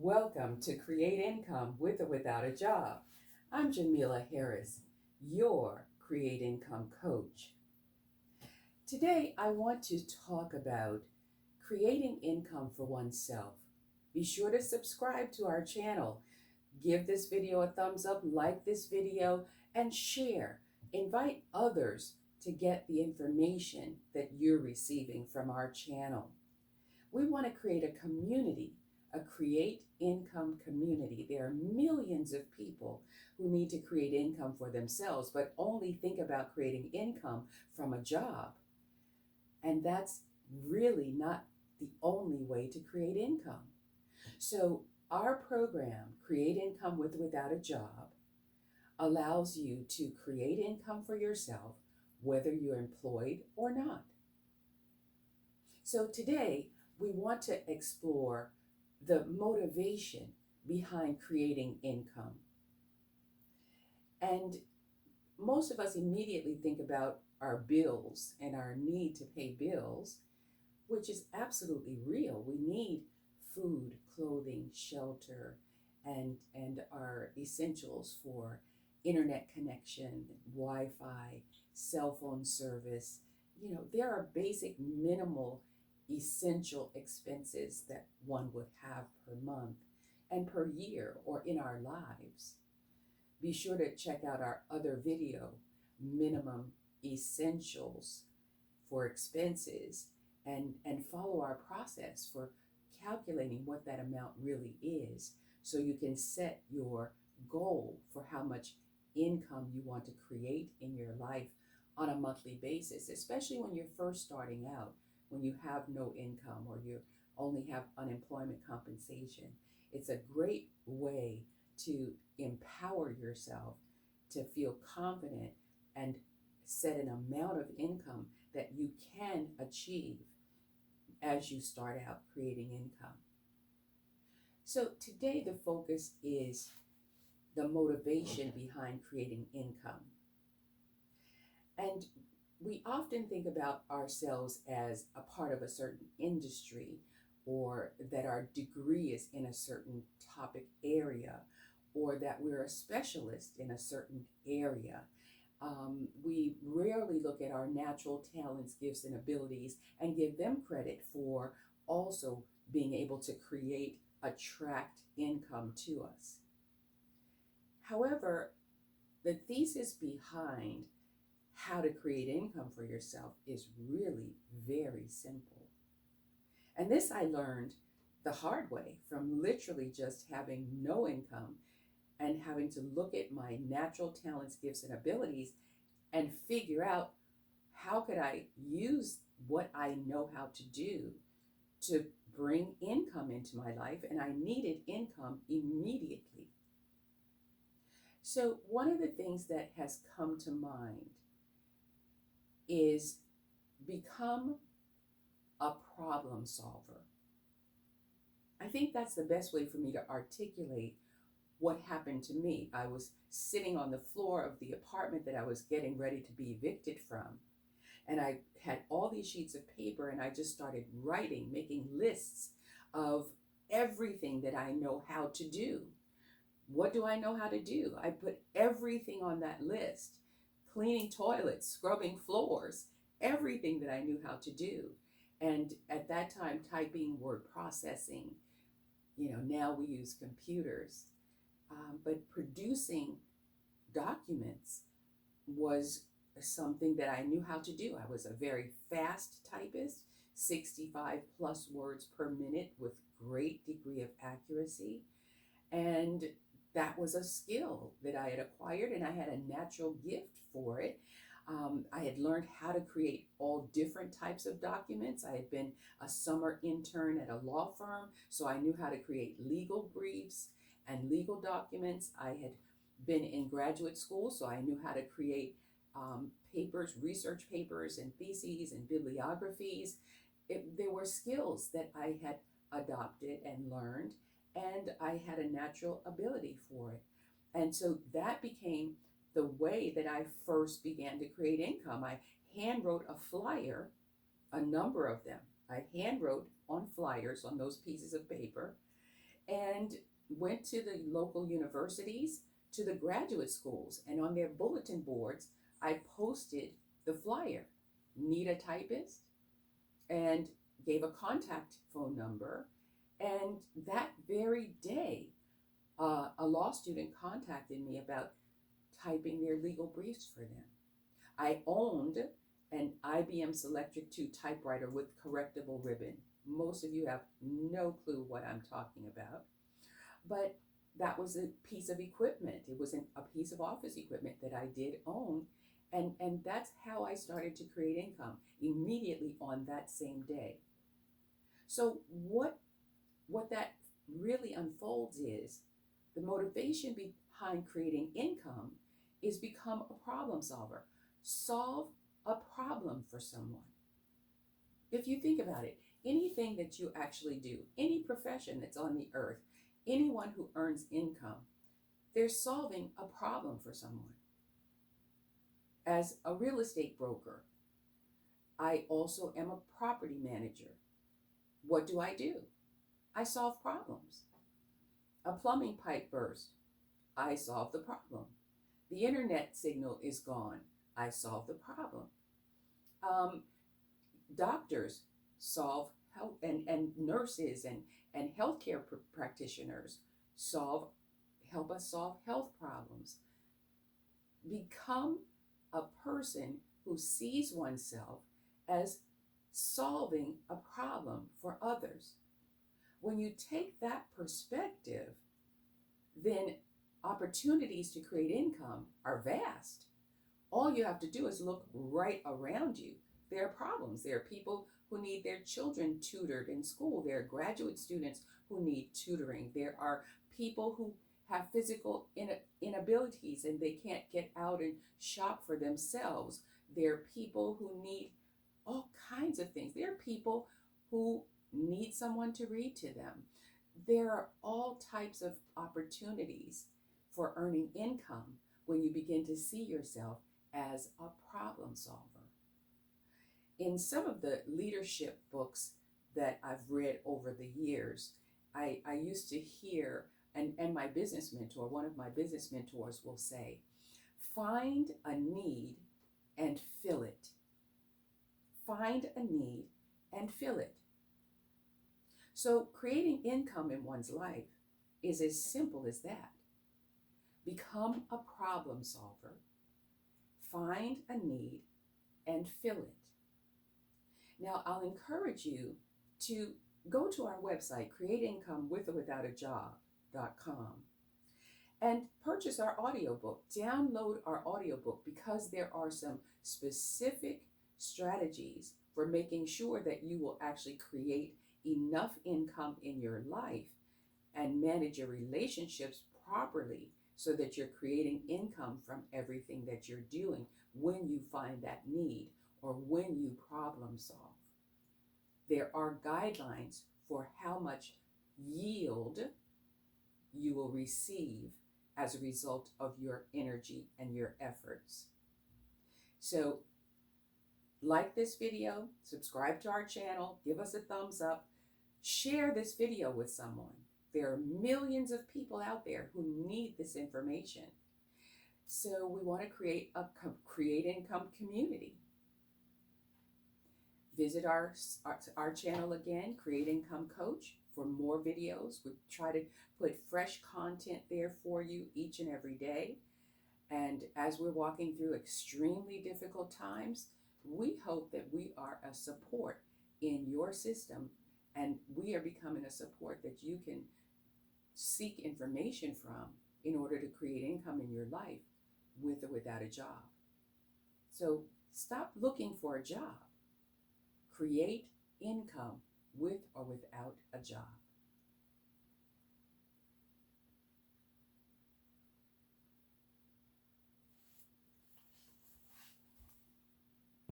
Welcome to Create Income with or without a job. I'm Jamila Harris, your Create Income coach. Today, I want to talk about creating income for oneself. Be sure to subscribe to our channel. Give this video a thumbs up, like this video, and share. Invite others to get the information that you're receiving from our channel. We want to create a community, a create income community. There are millions of people who need to create income for themselves, but only think about creating income from a job. And that's really not the only way to create income. So our program, Create Income with or Without a Job, allows you to create income for yourself, whether you're employed or not. So today, we want to explore the motivation behind creating income. And most of us immediately think about our bills and our need to pay bills, which is absolutely real. We need food, clothing, shelter, and our essentials for internet connection, Wi-Fi, cell phone service. There are basic minimal essential expenses that one would have per month and per year or in our lives. Be sure to check out our other video, Minimum Essentials for Expenses, and follow our process for calculating what that amount really is so you can set your goal for how much income you want to create in your life on a monthly basis, especially when you're first starting out, when you have no income or you only have unemployment compensation. It's a great way to empower yourself to feel confident and set an amount of income that you can achieve as you start out creating income. So today the focus is the motivation behind creating income. And we often think about ourselves as a part of a certain industry, or that our degree is in a certain topic area, or that we're a specialist in a certain area. We rarely look at our natural talents, gifts, and abilities and give them credit for also being able to attract income to us. However, the thesis behind how to create income for yourself is really very simple. And this I learned the hard way from literally just having no income and having to look at my natural talents, gifts, and abilities and figure out how could I use what I know how to do to bring income into my life, and I needed income immediately. So one of the things that has come to mind is become a problem solver. I think that's the best way for me to articulate what happened to me. I was sitting on the floor of the apartment that I was getting ready to be evicted from, and I had all these sheets of paper, and I just started writing, making lists of everything that I know how to do. What do I know how to do? I put everything on that list: cleaning toilets, scrubbing floors, everything that I knew how to do. And at that time, typing, word processing, now we use computers. But producing documents was something that I knew how to do. I was a very fast typist, 65 plus words per minute with great degree of accuracy. And that was a skill that I had acquired, and I had a natural gift for it. I had learned how to create all different types of documents. I had been a summer intern at a law firm, so I knew how to create legal briefs and legal documents. I had been in graduate school, so I knew how to create papers, research papers, and theses and bibliographies. There were skills that I had adopted and learned, and I had a natural ability for it. And so that became the way that I first began to create income. I hand wrote a flyer, a number of them. I hand wrote on flyers on those pieces of paper, and went to the local universities, to the graduate schools, and on their bulletin boards, I posted the flyer. Need a typist? And gave a contact phone number. And that very day, a law student contacted me about typing their legal briefs for them. I owned an IBM Selectric 2 typewriter with correctable ribbon. Most of you have no clue what I'm talking about. But that was a piece of equipment. It was a piece of office equipment that I did own. And that's how I started to create income immediately on that same day. So what that really unfolds is the motivation behind creating income is become a problem solver. Solve a problem for someone. If you think about it, anything that you actually do, any profession that's on the earth, anyone who earns income, they're solving a problem for someone. As a real estate broker, I also am a property manager. What do? I solve problems. A plumbing pipe burst, I solve the problem. The internet signal is gone, I solve the problem. Doctors solve health, and nurses and healthcare practitioners help us solve health problems. Become a person who sees oneself as solving a problem for others. When you take that perspective, then opportunities to create income are vast. All you have to do is look right around you. There are problems. There are people who need their children tutored in school. There are graduate students who need tutoring. There are people who have physical inabilities and they can't get out and shop for themselves. There are people who need all kinds of things. There are people who need someone to read to them. There are all types of opportunities for earning income when you begin to see yourself as a problem solver. In some of the leadership books that I've read over the years, I used to hear, and my business mentor, one of my business mentors will say, find a need and fill it. Find a need and fill it. So creating income in one's life is as simple as that. Become a problem solver, find a need, and fill it. Now, I'll encourage you to go to our website, createincomewithorwithoutajob.com, and purchase our audiobook. Download our audiobook because there are some specific strategies for making sure that you will actually create enough income in your life and manage your relationships properly so that you're creating income from everything that you're doing when you find that need or when you problem solve. There are guidelines for how much yield you will receive as a result of your energy and your efforts. So, like this video, subscribe to our channel, give us a thumbs up, share this video with someone. There are millions of people out there who need this information. So we want to create a create income community. Visit our channel again, Create Income Coach, for more videos. We try to put fresh content there for you each and every day. And as we're walking through extremely difficult times, we hope that we are a support in your system, and we are becoming a support that you can seek information from in order to create income in your life with or without a job. So stop looking for a job. Create income with or without a job.